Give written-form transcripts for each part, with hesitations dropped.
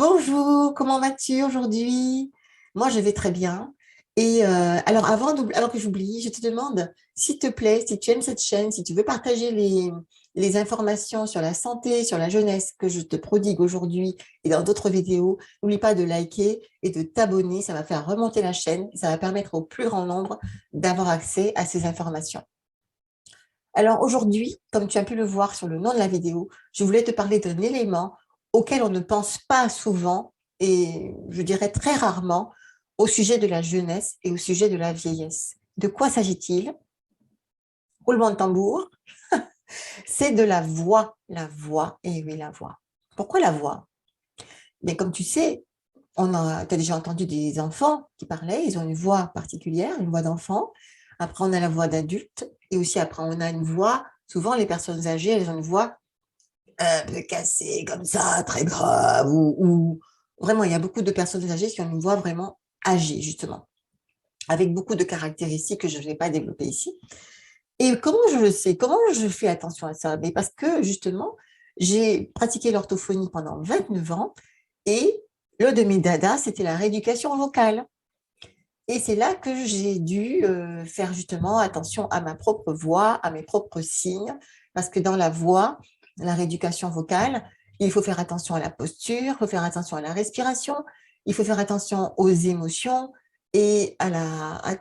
Bonjour, comment vas-tu aujourd'hui? Moi, je vais très bien. Et alors, avant que j'oublie, je te demande, s'il te plaît, si tu aimes cette chaîne, si tu veux partager les informations sur la santé, sur la jeunesse que je te prodigue aujourd'hui et dans d'autres vidéos, n'oublie pas de liker et de t'abonner. Ça va faire remonter la chaîne et ça va permettre au plus grand nombre d'avoir accès à ces informations. Alors aujourd'hui, comme tu as pu le voir sur le nom de la vidéo, je voulais te parler d'un élément auquel on ne pense pas souvent et je dirais très rarement au sujet de la jeunesse et au sujet de la vieillesse. De quoi s'agit-il? Roulement de tambour, c'est de la voix, et oui, la voix. Pourquoi la voix? Bien, comme tu sais, tu as déjà entendu des enfants qui parlaient, ils ont une voix particulière, une voix d'enfant. Après, on a la voix d'adulte et aussi après, on a une voix, souvent les personnes âgées, elles ont une voix un peu cassée comme ça, très grave, ou vraiment, il y a beaucoup de personnes âgées qui ont une voix vraiment âgée, justement, avec beaucoup de caractéristiques que je ne vais pas développer ici. Et comment je le sais? Comment je fais attention à ça? Mais parce que, justement, j'ai pratiqué l'orthophonie pendant 29 ans et le de mes dadas, c'était la rééducation vocale. Et c'est là que j'ai dû faire justement attention à ma propre voix, à mes propres signes, parce que dans la voix, la rééducation vocale, il faut faire attention à la posture, il faut faire attention à la respiration, il faut faire attention aux émotions et à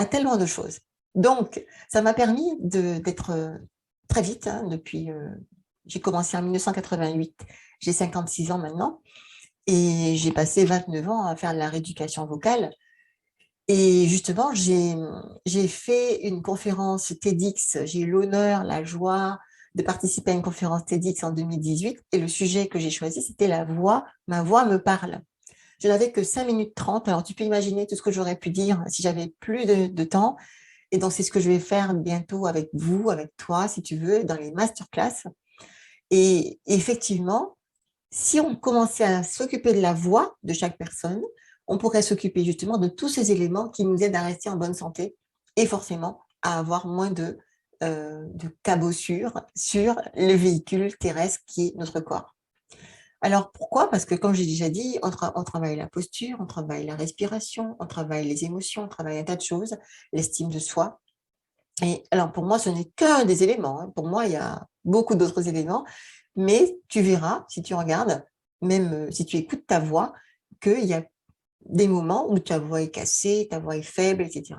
tellement de choses. Donc, ça m'a permis d'être très vite, hein, depuis, j'ai commencé en 1988, j'ai 56 ans maintenant, et j'ai passé 29 ans à faire de la rééducation vocale. Et justement, j'ai fait une conférence TEDx. J'ai eu l'honneur, la joie de participer à une conférence TEDx en 2018. Et le sujet que j'ai choisi, c'était la voix. Ma voix me parle. Je n'avais que 5 minutes 30. Alors, tu peux imaginer tout ce que j'aurais pu dire si j'avais plus de temps. Et donc, c'est ce que je vais faire bientôt avec vous, avec toi, si tu veux, dans les masterclass. Et effectivement, si on commençait à s'occuper de la voix de chaque personne, on pourrait s'occuper justement de tous ces éléments qui nous aident à rester en bonne santé et forcément à avoir moins de cabossures sur le véhicule terrestre qui est notre corps. Alors pourquoi? Parce que comme j'ai déjà dit, on travaille la posture, on travaille la respiration, on travaille les émotions, on travaille un tas de choses, l'estime de soi. Et alors pour moi, ce n'est qu'un des éléments, hein. Pour moi, il y a beaucoup d'autres éléments, mais tu verras, si tu regardes, même si tu écoutes ta voix, qu'il y a des moments où ta voix est cassée, ta voix est faible, etc.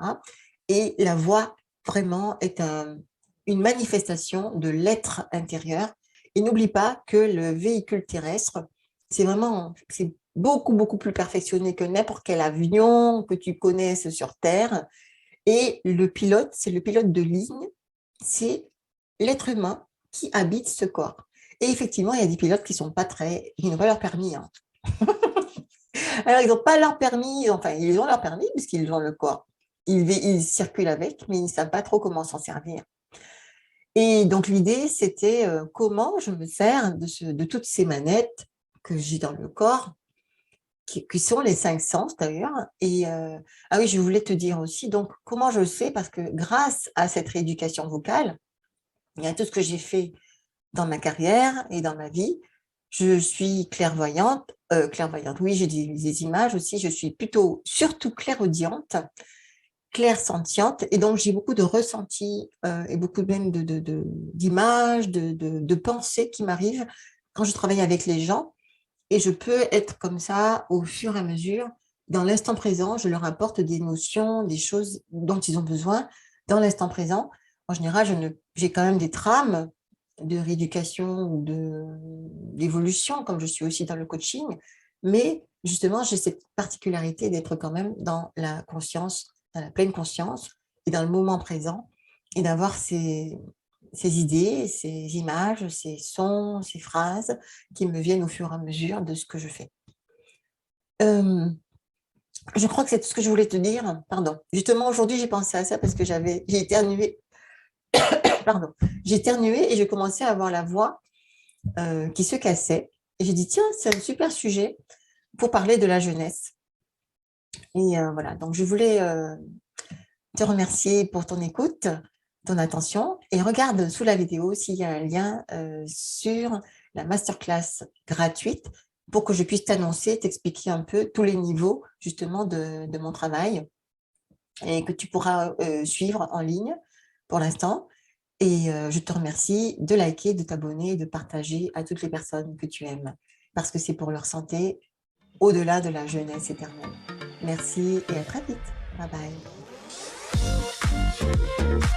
Et la voix, vraiment, est une manifestation de l'être intérieur. Et n'oublie pas que le véhicule terrestre, c'est beaucoup, beaucoup plus perfectionné que n'importe quel avion que tu connaisses sur Terre. Et le pilote, c'est le pilote de ligne, c'est l'être humain qui habite ce corps. Et effectivement, il y a des pilotes qui sont pas très, ils n'ont pas leur permis, hein. Alors, ils n'ont pas leur permis, enfin, ils ont leur permis puisqu'ils ont le corps. Ils circulent avec, mais ils ne savent pas trop comment s'en servir. Et donc, l'idée, c'était comment je me sers de toutes ces manettes que j'ai dans le corps, qui sont les 5 sens d'ailleurs. Et ah oui, je voulais te dire aussi, donc, comment je le sais? Parce que grâce à cette rééducation vocale, il y a tout ce que j'ai fait dans ma carrière et dans ma vie. Je suis clairvoyante, oui, j'ai des images aussi, je suis plutôt, surtout clairaudiente, clairsentiente, et donc j'ai beaucoup de ressentis et beaucoup même d'images, de pensées qui m'arrivent quand je travaille avec les gens, et je peux être comme ça au fur et à mesure. Dans l'instant présent, je leur apporte des notions, des choses dont ils ont besoin dans l'instant présent. En général, j'ai quand même des trames de rééducation ou d'évolution, comme je suis aussi dans le coaching, mais justement, j'ai cette particularité d'être quand même dans la conscience, dans la pleine conscience et dans le moment présent, et d'avoir ces idées, ces images, ces sons, ces phrases qui me viennent au fur et à mesure de ce que je fais. Je crois que c'est tout ce que je voulais te dire. Pardon. Justement, aujourd'hui, j'ai pensé à ça parce que j'ai éternué. Pardon. J'ai éternué et j'ai commencé à avoir la voix qui se cassait. Et j'ai dit, tiens, c'est un super sujet pour parler de la jeunesse. Et voilà, donc je voulais te remercier pour ton écoute, ton attention. Et regarde sous la vidéo s'il y a un lien sur la masterclass gratuite pour que je puisse t'annoncer, t'expliquer un peu tous les niveaux justement de mon travail et que tu pourras suivre en ligne pour l'instant. Et je te remercie de liker, de t'abonner et de partager à toutes les personnes que tu aimes parce que c'est pour leur santé au-delà de la jeunesse éternelle. Merci et à très vite. Bye bye.